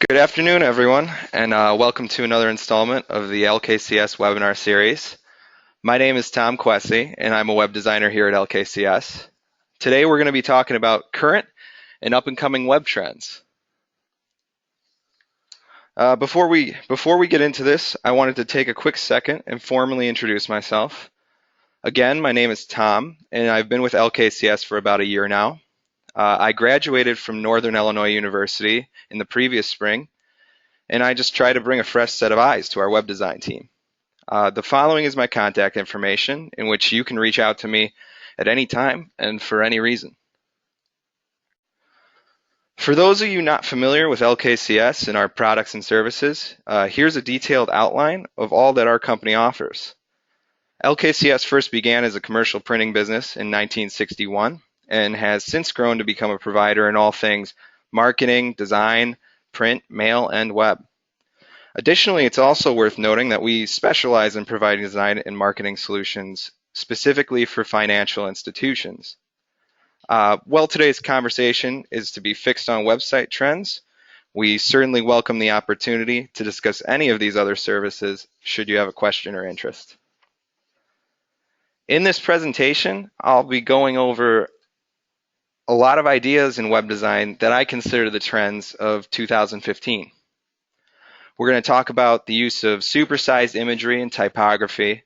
Good afternoon, everyone, and welcome to another installment of the LKCS webinar series. My name is Tom Quessy, and I'm a web designer here at LKCS. Today, we're going to be talking about current and up-and-coming web trends. Before we get into this, I wanted to take a quick second and formally introduce myself. Again, my name is Tom, and I've been with LKCS for about a year now. I graduated from Northern Illinois University in the previous spring, and I just try to bring a fresh set of eyes to our web design team. The following is my contact information, in which you can reach out to me at any time and for any reason. For those of you not familiar with LKCS and our products and services, here's a detailed outline of all that our company offers. LKCS first began as a commercial printing business in 1961 and has since grown to become a provider in all things marketing, design, print, mail, and web. Additionally, it's also worth noting that we specialize in providing design and marketing solutions specifically for financial institutions. While today's conversation is to be fixed on website trends, we certainly welcome the opportunity to discuss any of these other services should you have a question or interest. In this presentation, I'll be going over a lot of ideas in web design that I consider the trends of 2015. We're going to talk about the use of supersized imagery and typography,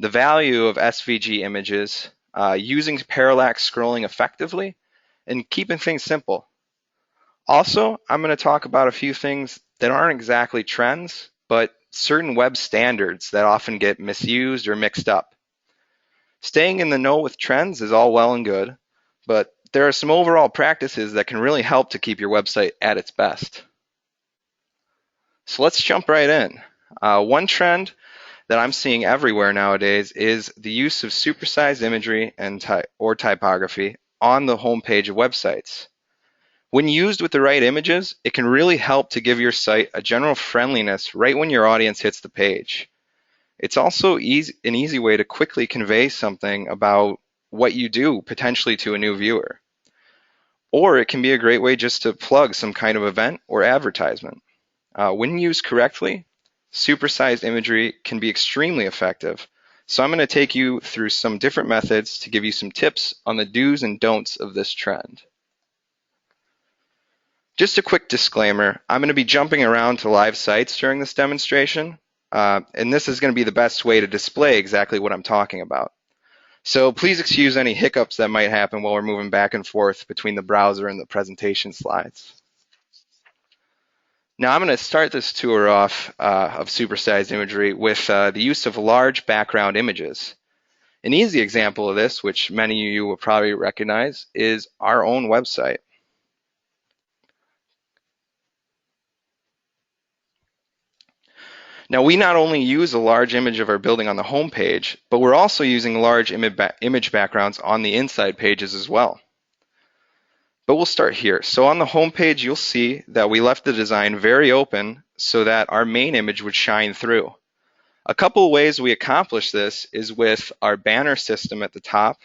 the value of SVG images, using parallax scrolling effectively, and keeping things simple. Also, I'm going to talk about a few things that aren't exactly trends, but certain web standards that often get misused or mixed up. Staying in the know with trends is all well and good, but there are some overall practices that can really help to keep your website at its best. So let's jump right in. One trend that I'm seeing everywhere nowadays is the use of supersized imagery and typography on the homepage of websites. When used with the right images, it can really help to give your site a general friendliness right when your audience hits the page. It's also an easy way to quickly convey something about what you do potentially to a new viewer. Or it can be a great way just to plug some kind of event or advertisement. When used correctly, supersized imagery can be extremely effective. So I'm going to take you through some different methods to give you some tips on the do's and don'ts of this trend. Just a quick disclaimer, I'm going to be jumping around to live sites during this demonstration, and this is going to be the best way to display exactly what I'm talking about. So please excuse any hiccups that might happen while we're moving back and forth between the browser and the presentation slides. Now I'm going to start this tour off of supersized imagery with the use of large background images. An easy example of this, which many of you will probably recognize, is our own website. Now we not only use a large image of our building on the home page, but we're also using large image backgrounds on the inside pages as well. But we'll start here. So on the home page, you'll see that we left the design very open so that our main image would shine through. A couple of ways we accomplish this is with our banner system at the top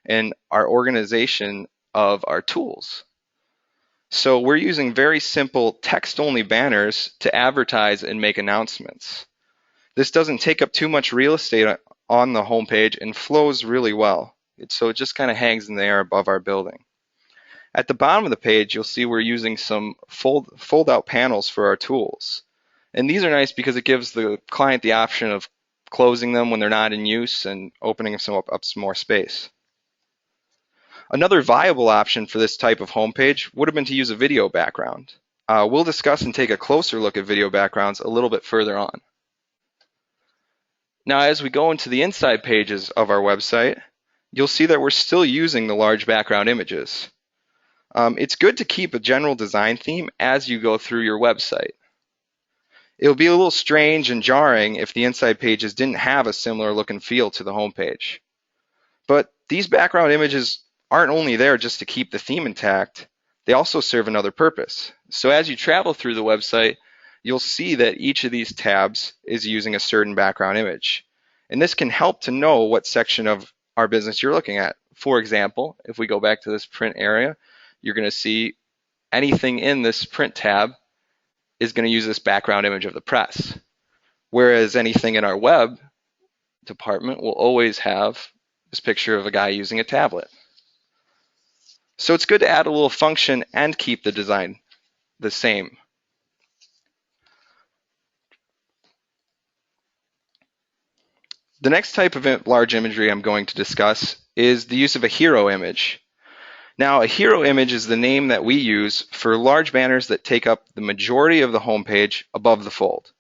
and our organization of our tools. So we're using very simple text-only banners to advertise and make announcements. This doesn't take up too much real estate on the home page and flows really well. So it just kind of hangs in the air above our building. At the bottom of the page, you'll see we're using some fold-out panels for our tools. And these are nice because it gives the client the option of closing them when they're not in use and opening up some more space. Another viable option for this type of homepage would have been to use a video background. We'll discuss and take a closer look at video backgrounds a little bit further on. Now, as we go into the inside pages of our website, you'll see that we're still using the large background images. It's good to keep a general design theme as you go through your website. It'll be a little strange and jarring if the inside pages didn't have a similar look and feel to the homepage. But these background images aren't only there just to keep the theme intact, they also serve another purpose. So as you travel through the website, you'll see that each of these tabs is using a certain background image. And this can help to know what section of our business you're looking at. For example, if we go back to this print area, you're going to see anything in this print tab is going to use this background image of the press, whereas anything in our web department will always have this picture of a guy using a tablet. So it's good to add a little function and keep the design the same. The next type of large imagery I'm going to discuss is the use of a hero image. Now, a hero image is the name that we use for large banners that take up the majority of the home page above the fold.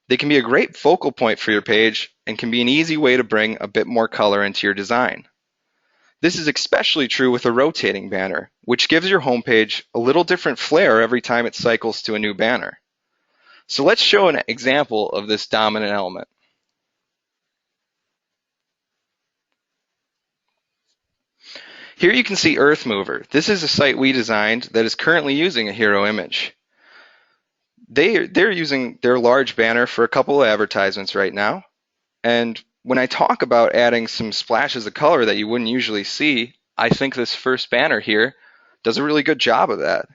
They can be a great focal point for your page and can be an easy way to bring a bit more color into your design. This is especially true with a rotating banner, which gives your homepage a little different flair every time it cycles to a new banner. So let's show an example of this dominant element. Here you can see Earth Mover. This is a site we designed that is currently using a hero image. They're using their large banner for a couple of advertisements right now. And when I talk about adding some splashes of color that you wouldn't usually see, I think this first banner here does a really good job of that.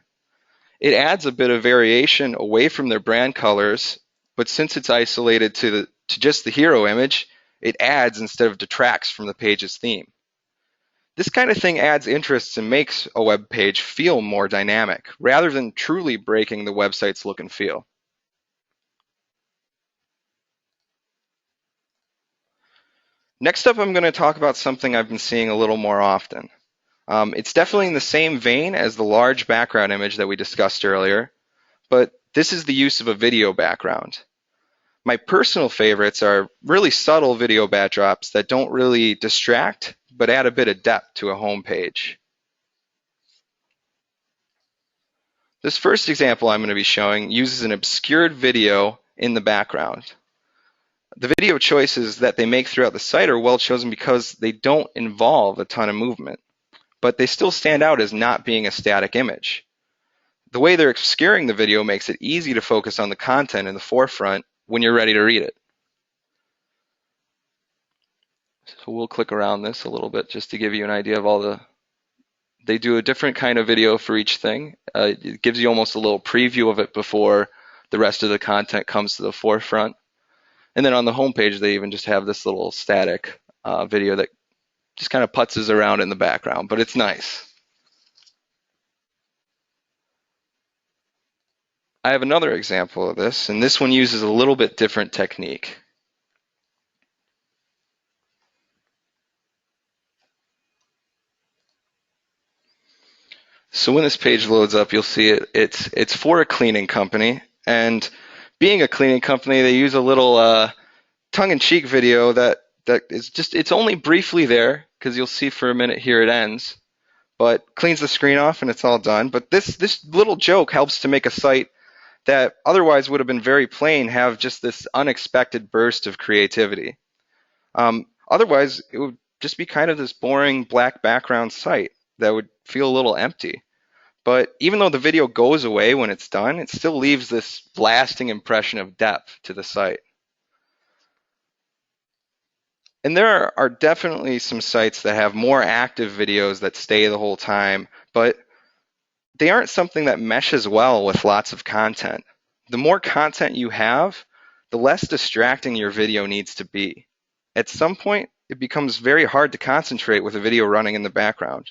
It adds a bit of variation away from their brand colors, but since it's isolated to just the hero image, it adds instead of detracts from the page's theme. This kind of thing adds interest and makes a web page feel more dynamic, rather than truly breaking the website's look and feel. Next up, I'm going to talk about something I've been seeing a little more often. It's definitely in the same vein as the large background image that we discussed earlier, but this is the use of a video background. My personal favorites are really subtle video backdrops that don't really distract, but add a bit of depth to a home page. This first example I'm going to be showing uses an obscured video in the background. The video choices that they make throughout the site are well chosen because they don't involve a ton of movement, but they still stand out as not being a static image. The way they're obscuring the video makes it easy to focus on the content in the forefront when you're ready to read it. So we'll click around this a little bit just to give you an idea of they do a different kind of video for each thing. It gives you almost a little preview of it before the rest of the content comes to the forefront. And then on the home page, they even just have this little static video that just kind of putzes around in the background, but it's nice. I have another example of this, and this one uses a little bit different technique. So when this page loads up, you'll see it's for a cleaning company, and being a cleaning company, they use a little tongue-in-cheek video that is it's only briefly there, because you'll see for a minute here it ends, but cleans the screen off and it's all done. But this little joke helps to make a site that otherwise would have been very plain have just this unexpected burst of creativity. Otherwise, it would just be kind of this boring black background site that would feel a little empty. But even though the video goes away when it's done, it still leaves this lasting impression of depth to the site. And there are definitely some sites that have more active videos that stay the whole time, but they aren't something that meshes well with lots of content. The more content you have, the less distracting your video needs to be. At some point, it becomes very hard to concentrate with a video running in the background.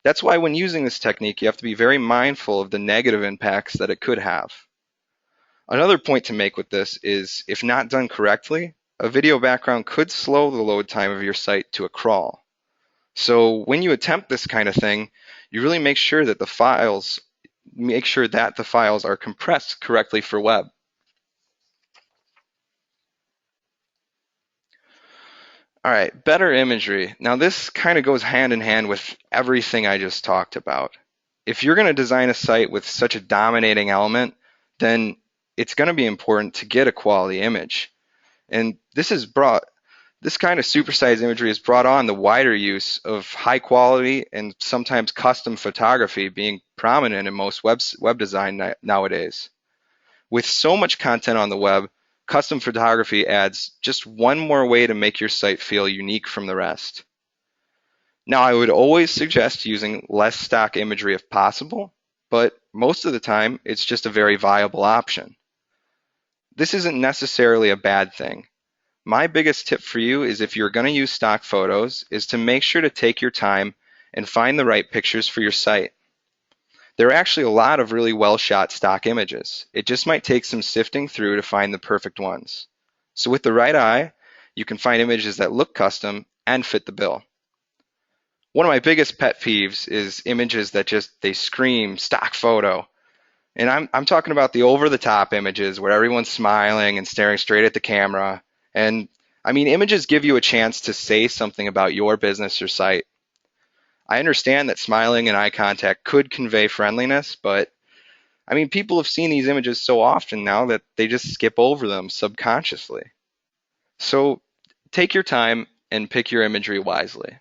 That's why when using this technique, you have to be very mindful of the negative impacts that it could have. Another point to make with this is, if not done correctly, a video background could slow the load time of your site to a crawl. So when you attempt this kind of thing, you really make sure that the files are compressed correctly for web. All right, better imagery. Now this kind of goes hand in hand with everything I just talked about. If you're going to design a site with such a dominating element, then it's going to be important to get a quality image. And this kind of supersized imagery has brought on the wider use of high quality and sometimes custom photography being prominent in most web design nowadays. With so much content on the web, custom photography adds just one more way to make your site feel unique from the rest. Now, I would always suggest using less stock imagery if possible, but most of the time it's just a very viable option. This isn't necessarily a bad thing. My biggest tip for you is if you're going to use stock photos is to make sure to take your time and find the right pictures for your site. There are actually a lot of really well shot stock images. It just might take some sifting through to find the perfect ones. So with the right eye, you can find images that look custom and fit the bill. One of my biggest pet peeves is images that they scream stock photo. And I'm talking about the over-the-top images where everyone's smiling and staring straight at the camera. And I mean, images give you a chance to say something about your business or site. I understand that smiling and eye contact could convey friendliness, but I mean, people have seen these images so often now that they just skip over them subconsciously. So take your time and pick your imagery wisely.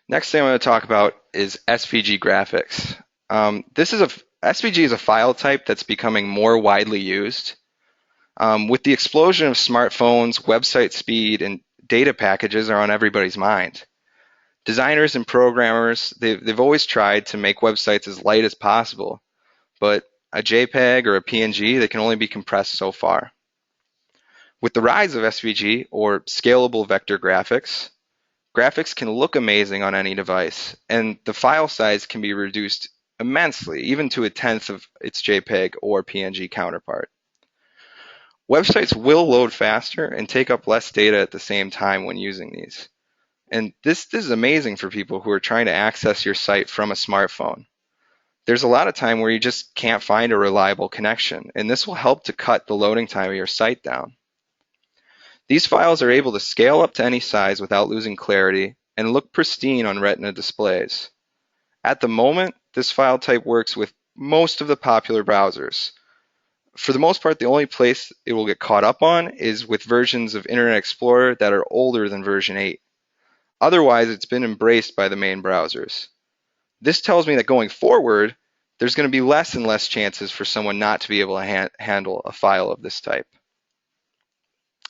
Next thing I'm going to talk about is SVG Graphics. SVG is a file type that's becoming more widely used. With the explosion of smartphones, website speed, and data packages are on everybody's mind. Designers and programmers, they've always tried to make websites as light as possible, but a JPEG or a PNG, they can only be compressed so far. With the rise of SVG, or scalable vector graphics, graphics can look amazing on any device, and the file size can be reduced immensely, even to a tenth of its JPEG or PNG counterpart. Websites will load faster and take up less data at the same time when using these. And this is amazing for people who are trying to access your site from a smartphone. There's a lot of time where you just can't find a reliable connection, and this will help to cut the loading time of your site down. These files are able to scale up to any size without losing clarity and look pristine on Retina displays. At the moment, this file type works with most of the popular browsers. For the most part, the only place it will get caught up on is with versions of Internet Explorer that are older than version 8. Otherwise, it's been embraced by the main browsers. This tells me that going forward, there's going to be less and less chances for someone not to be able to handle a file of this type.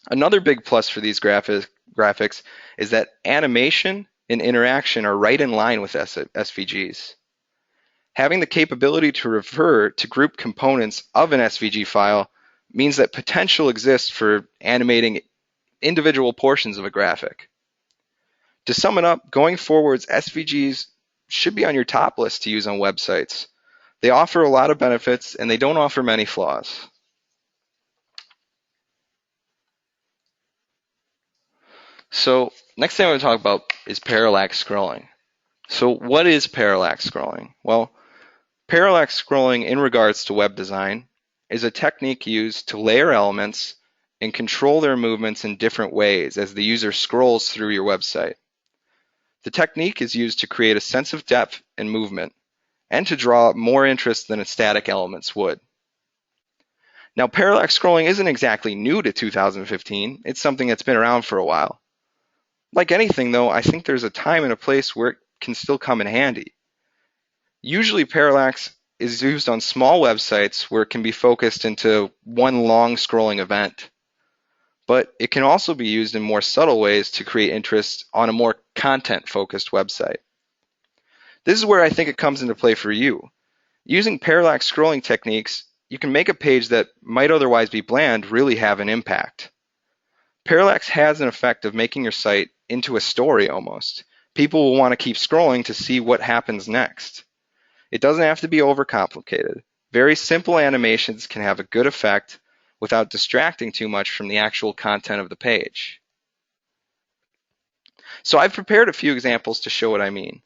Another big plus for these graphics is that animation and interaction are right in line with SVGs. Having the capability to refer to group components of an SVG file means that potential exists for animating individual portions of a graphic. To sum it up, going forwards, SVGs should be on your top list to use on websites. They offer a lot of benefits and they don't offer many flaws. So next thing I'm going to talk about is parallax scrolling. So what is parallax scrolling? Well, parallax scrolling in regards to web design is a technique used to layer elements and control their movements in different ways as the user scrolls through your website. The technique is used to create a sense of depth and movement and to draw more interest than its static elements would. Now, parallax scrolling isn't exactly new to 2015. It's something that's been around for a while. Like anything, though, I think there's a time and a place where it can still come in handy. Usually, parallax is used on small websites where it can be focused into one long scrolling event. But it can also be used in more subtle ways to create interest on a more content-focused website. This is where I think it comes into play for you. Using parallax scrolling techniques, you can make a page that might otherwise be bland really have an impact. Parallax has an effect of making your site into a story almost. People will want to keep scrolling to see what happens next. It doesn't have to be overcomplicated. Very simple animations can have a good effect without distracting too much from the actual content of the page. So I've prepared a few examples to show what I mean.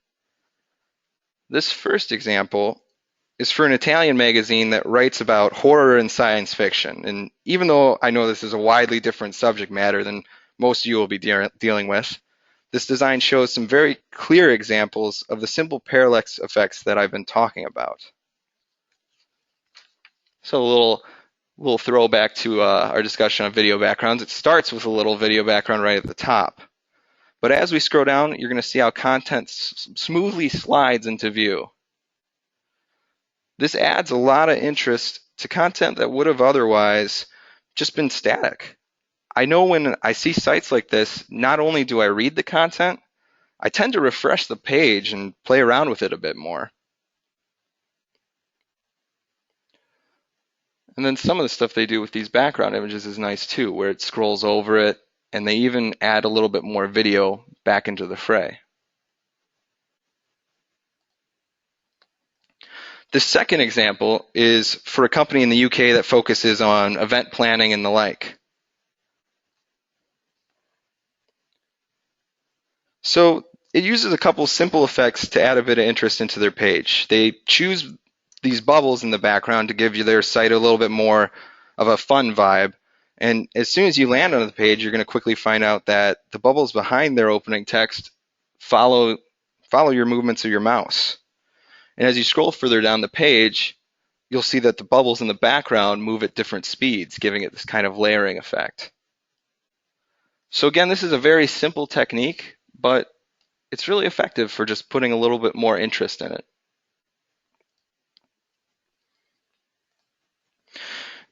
This first example is for an Italian magazine that writes about horror and science fiction. And even though I know this is a widely different subject matter than most of you will be dealing with, this design shows some very clear examples of the simple parallax effects that I've been talking about. So a little throwback to our discussion on video backgrounds. It starts with a little video background right at the top. But as we scroll down, you're going to see how content smoothly slides into view. This adds a lot of interest to content that would have otherwise just been static. I know when I see sites like this, not only do I read the content, I tend to refresh the page and play around with it a bit more. And then some of the stuff they do with these background images is nice too, where it scrolls over it, and they even add a little bit more video back into the fray. The second example is for a company in the UK that focuses on event planning and the like. So it uses a couple simple effects to add a bit of interest into their page. They choose these bubbles in the background to give you their site a little bit more of a fun vibe. And as soon as you land on the page, you're going to quickly find out that the bubbles behind their opening text follow your movements of your mouse. And as you scroll further down the page, you'll see that the bubbles in the background move at different speeds, giving it this kind of layering effect. So again, this is a very simple technique, but it's really effective for just putting a little bit more interest in it.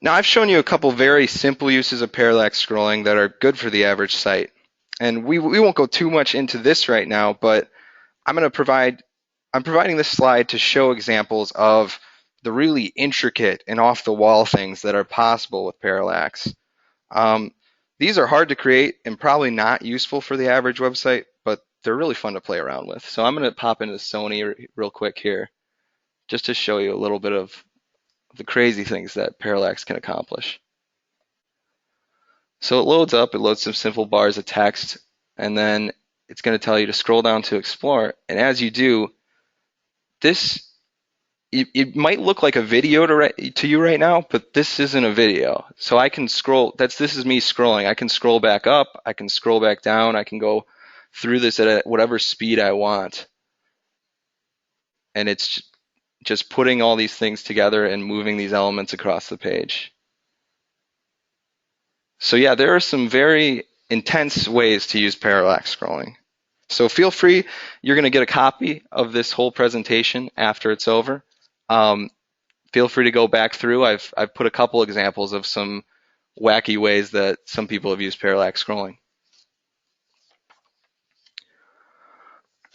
Now, I've shown you a couple very simple uses of parallax scrolling that are good for the average site. And we won't go too much into this right now, but I'm providing this slide to show examples of the really intricate and off-the-wall things that are possible with parallax. These are hard to create and probably not useful for the average website, but they're really fun to play around with. So I'm going to pop into Sony real quick here just to show you a little bit of the crazy things that parallax can accomplish. So it loads some simple bars of text, and then it's going to tell you to scroll down to explore. And as you do, it might look like a video to you right now, but this isn't a video. So I can scroll, this is me scrolling. I can scroll back up, I can scroll back down, I can go through this at whatever speed I want. And it's just putting all these things together and moving these elements across the page. So yeah, there are some very intense ways to use parallax scrolling. So feel free, you're going to get a copy of this whole presentation after it's over. Feel free to go back through. I've put a couple examples of some wacky ways that some people have used parallax scrolling.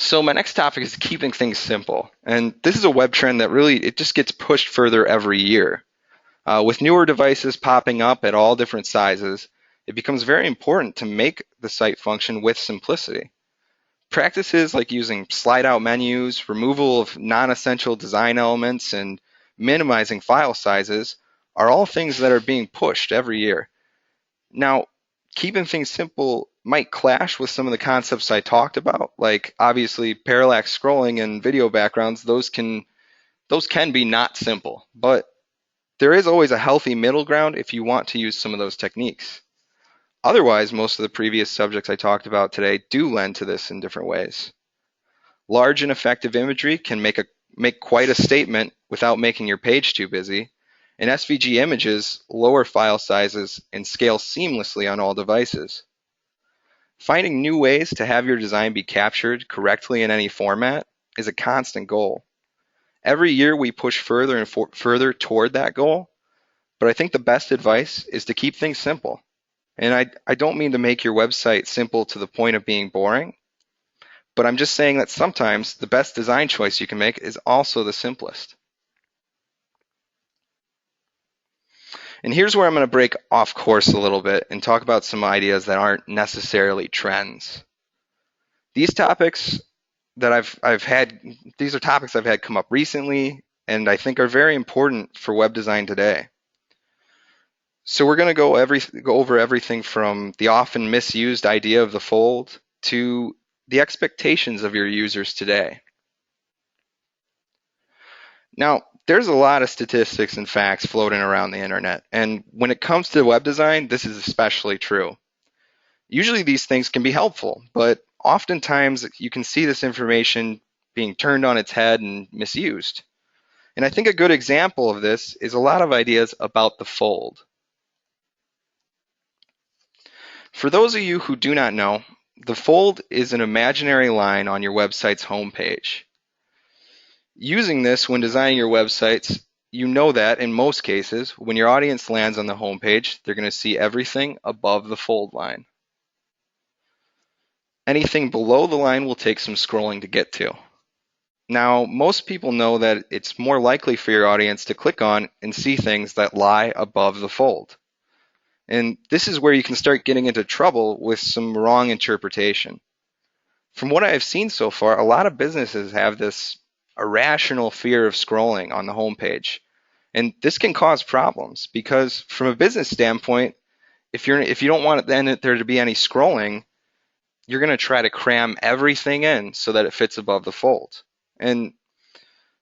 So my next topic is keeping things simple. And this is a web trend that really, it just gets pushed further every year. With newer devices popping up at all different sizes, it becomes very important to make the site function with simplicity. Practices like using slide-out menus, removal of non-essential design elements, and minimizing file sizes are all things that are being pushed every year. Now, keeping things simple might clash with some of the concepts I talked about, like obviously parallax scrolling and video backgrounds. Those can be not simple, but there is always a healthy middle ground if you want to use some of those techniques. Otherwise, most of the previous subjects I talked about today do lend to this in different ways. Large and effective imagery can make quite a statement without making your page too busy, and SVG images lower file sizes and scale seamlessly on all devices. Finding new ways to have your design be captured correctly in any format is a constant goal. Every year we push further and further toward that goal, but I think the best advice is to keep things simple. And I don't mean to make your website simple to the point of being boring, but I'm just saying that sometimes the best design choice you can make is also the simplest. And here's where I'm going to break off course a little bit and talk about some ideas that aren't necessarily trends. These topics that these are topics I've had come up recently and I think are very important for web design today. So we're going to go over everything from the often misused idea of the fold to the expectations of your users today. Now, there's a lot of statistics and facts floating around the internet, and when it comes to web design, this is especially true. Usually these things can be helpful, but oftentimes you can see this information being turned on its head and misused. And I think a good example of this is a lot of ideas about the fold. For those of you who do not know, the fold is an imaginary line on your website's homepage. Using this when designing your websites, you know that in most cases, when your audience lands on the homepage, they're going to see everything above the fold line. Anything below the line will take some scrolling to get to. Now, most people know that it's more likely for your audience to click on and see things that lie above the fold. And this is where you can start getting into trouble with some wrong interpretation. From what I have seen so far, a lot of businesses have this irrational fear of scrolling on the homepage. And this can cause problems because from a business standpoint, if you don't want there to be any scrolling, you're going to try to cram everything in so that it fits above the fold. And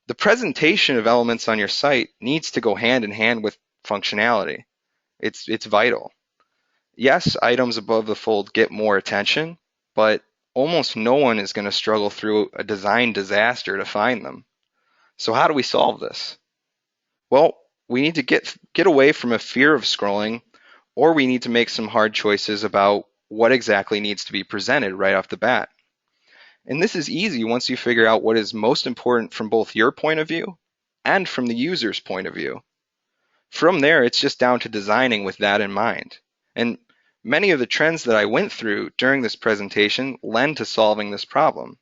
the presentation of elements on your site needs to go hand in hand with functionality. It's vital. Yes, items above the fold get more attention, but almost no one is going to struggle through a design disaster to find them. So how do we solve this? Well, we need to get away from a fear of scrolling, or we need to make some hard choices about what exactly needs to be presented right off the bat. And this is easy once you figure out what is most important from both your point of view and from the user's point of view. From there, it's just down to designing with that in mind. And many of the trends that I went through during this presentation lend to solving this problem.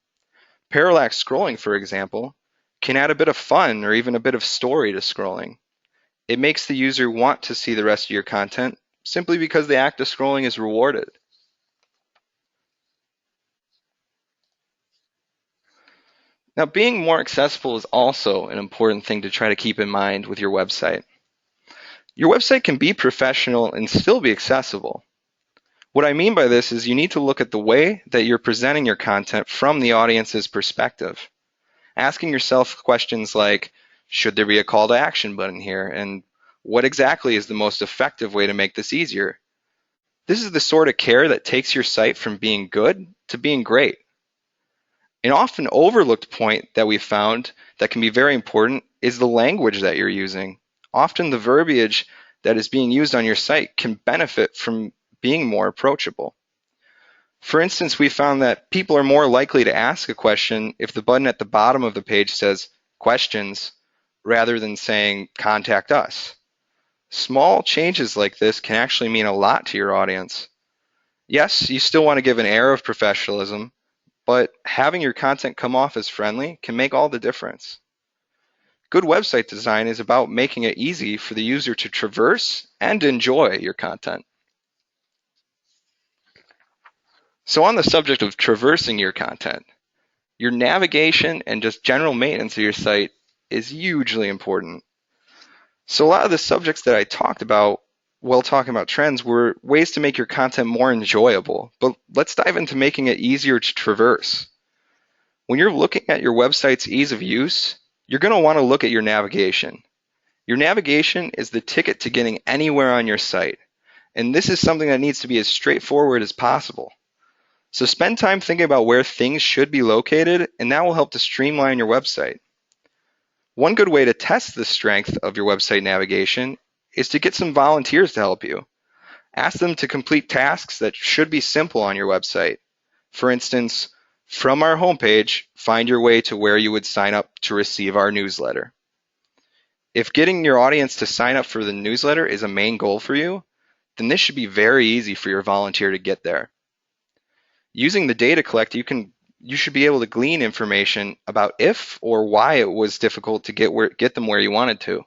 Parallax scrolling, for example, can add a bit of fun or even a bit of story to scrolling. It makes the user want to see the rest of your content simply because the act of scrolling is rewarded. Now, being more accessible is also an important thing to try to keep in mind with your website. Your website can be professional and still be accessible. What I mean by this is you need to look at the way that you're presenting your content from the audience's perspective. Asking yourself questions like, should there be a call to action button here? And what exactly is the most effective way to make this easier? This is the sort of care that takes your site from being good to being great. An often overlooked point that we've found that can be very important is the language that you're using. Often the verbiage that is being used on your site can benefit from being more approachable. For instance, we found that people are more likely to ask a question if the button at the bottom of the page says questions rather than saying contact us. Small changes like this can actually mean a lot to your audience. Yes, you still want to give an air of professionalism, but having your content come off as friendly can make all the difference. Good website design is about making it easy for the user to traverse and enjoy your content. So on the subject of traversing your content, your navigation and just general maintenance of your site is hugely important. So a lot of the subjects that I talked about while talking about trends were ways to make your content more enjoyable, but let's dive into making it easier to traverse. When you're looking at your website's ease of use, you're going to want to look at your navigation. Your navigation is the ticket to getting anywhere on your site, and this is something that needs to be as straightforward as possible. So spend time thinking about where things should be located, and that will help to streamline your website. One good way to test the strength of your website navigation is to get some volunteers to help you. Ask them to complete tasks that should be simple on your website. For instance, from our homepage, find your way to where you would sign up to receive our newsletter. If getting your audience to sign up for the newsletter is a main goal for you, then this should be very easy for your volunteer to get there. Using the data collected, you should be able to glean information about if or why it was difficult to get them where you wanted to.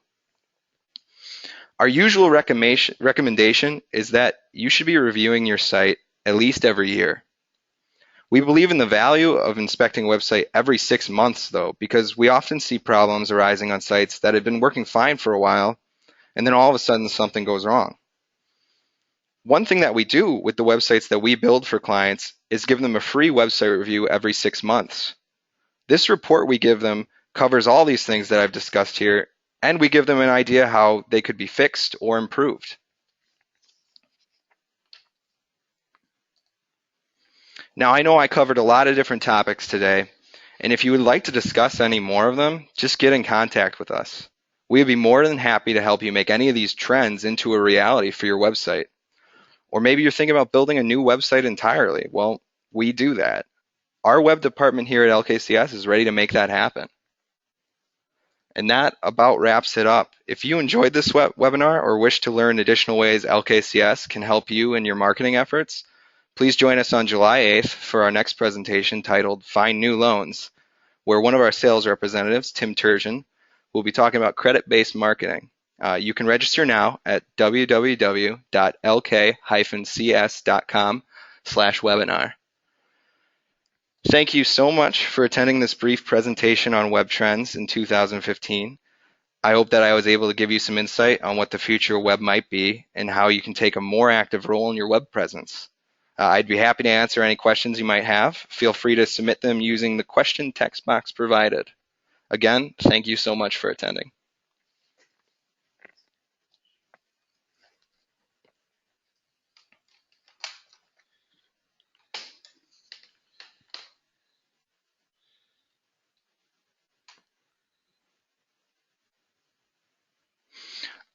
Our usual recommendation is that you should be reviewing your site at least every year. We believe in the value of inspecting a website every 6 months, though, because we often see problems arising on sites that have been working fine for a while, and then all of a sudden something goes wrong. One thing that we do with the websites that we build for clients is give them a free website review every 6 months. This report we give them covers all these things that I've discussed here, and we give them an idea how they could be fixed or improved. Now, I know I covered a lot of different topics today, and if you would like to discuss any more of them, just get in contact with us. We would be more than happy to help you make any of these trends into a reality for your website. Or maybe you're thinking about building a new website entirely. Well, we do that. Our web department here at LKCS is ready to make that happen. And that about wraps it up. If you enjoyed this webinar or wish to learn additional ways LKCS can help you in your marketing efforts, Please join us on July 8th for our next presentation titled Find New Loans, where one of our sales representatives, Tim Turgeon, will be talking about credit-based marketing. You can register now at www.lk-cs.com/webinar. Thank you so much for attending this brief presentation on web trends in 2015. I hope that I was able to give you some insight on what the future web might be and how you can take a more active role in your web presence. I'd be happy to answer any questions you might have. Feel free to submit them using the question text box provided. Again, thank you so much for attending.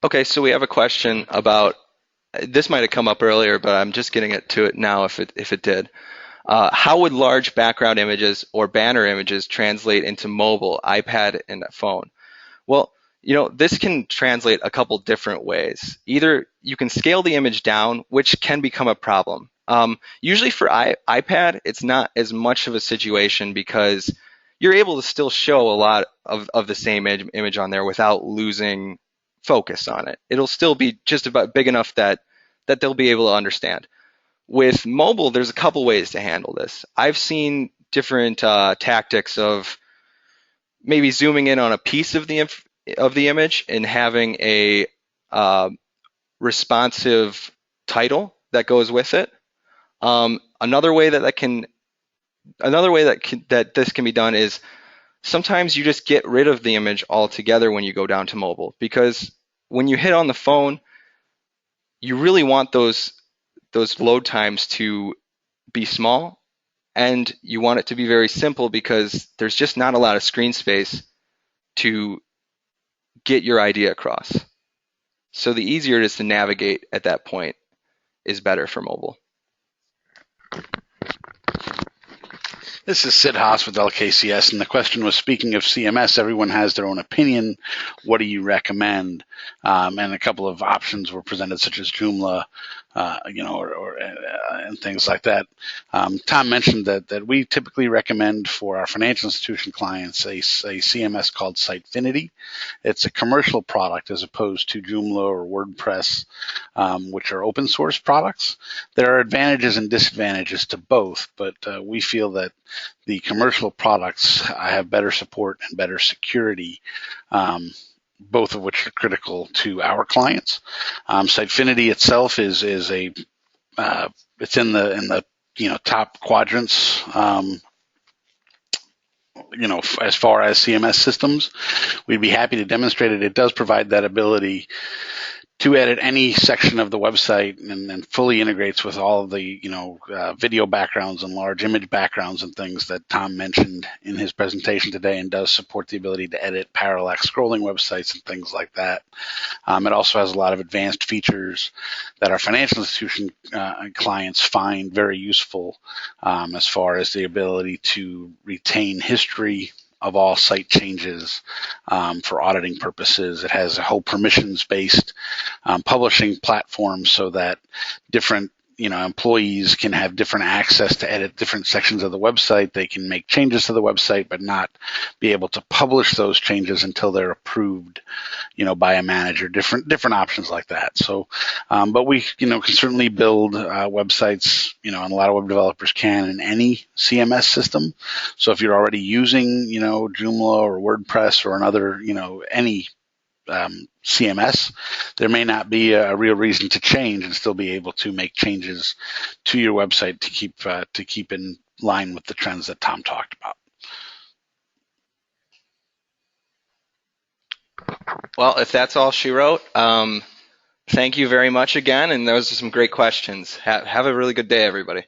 Okay, so we have a question about, this might have come up earlier, but I'm just getting to it now if it did. How would large background images or banner images translate into mobile, iPad, and phone? Well, this can translate a couple different ways. Either you can scale the image down, which can become a problem. Usually for iPad, it's not as much of a situation because you're able to still show a lot of the same image on there without losing focus on it. It'll still be just about big enough that they'll be able to understand. With mobile, there's a couple ways to handle this. I've seen different tactics of maybe zooming in on a piece of the image and having a responsive title that goes with it. Another way that this can be done is sometimes you just get rid of the image altogether when you go down to mobile, because when you hit on the phone, you really want those load times to be small, and you want it to be very simple because there's just not a lot of screen space to get your idea across. So the easier it is to navigate at that point is better for mobile. This is Sid Haas with LKCS, and the question was, speaking of CMS, everyone has their own opinion. What do you recommend? And a couple of options were presented, such as Joomla, and things like that. Tom mentioned that we typically recommend for our financial institution clients a CMS called Sitefinity. It's a commercial product as opposed to Joomla or WordPress, which are open source products. There are advantages and disadvantages to both, but we feel that the commercial products have better support and better security, both of which are critical to our clients. Sitefinity itself is it's in the top quadrants, as far as CMS systems. We'd be happy to demonstrate it. It does provide that ability to edit any section of the website and fully integrates with all of the video backgrounds and large image backgrounds and things that Tom mentioned in his presentation today, and does support the ability to edit parallax scrolling websites and things like that. It also has a lot of advanced features that our financial institution clients find very useful, as far as the ability to retain history of all site changes for auditing purposes. It has a whole permissions-based publishing platform so that different employees can have different access to edit different sections of the website. They can make changes to the website, but not be able to publish those changes until they're approved, by a manager. Different options like that. So, but we, can certainly build websites, and a lot of web developers can in any CMS system. So if you're already using, Joomla or WordPress or another, any CMS, there may not be a real reason to change and still be able to make changes to your website to keep in line with the trends that Tom talked about. Well, if that's all she wrote, thank you very much again, and those are some great questions. Have a really good day, everybody.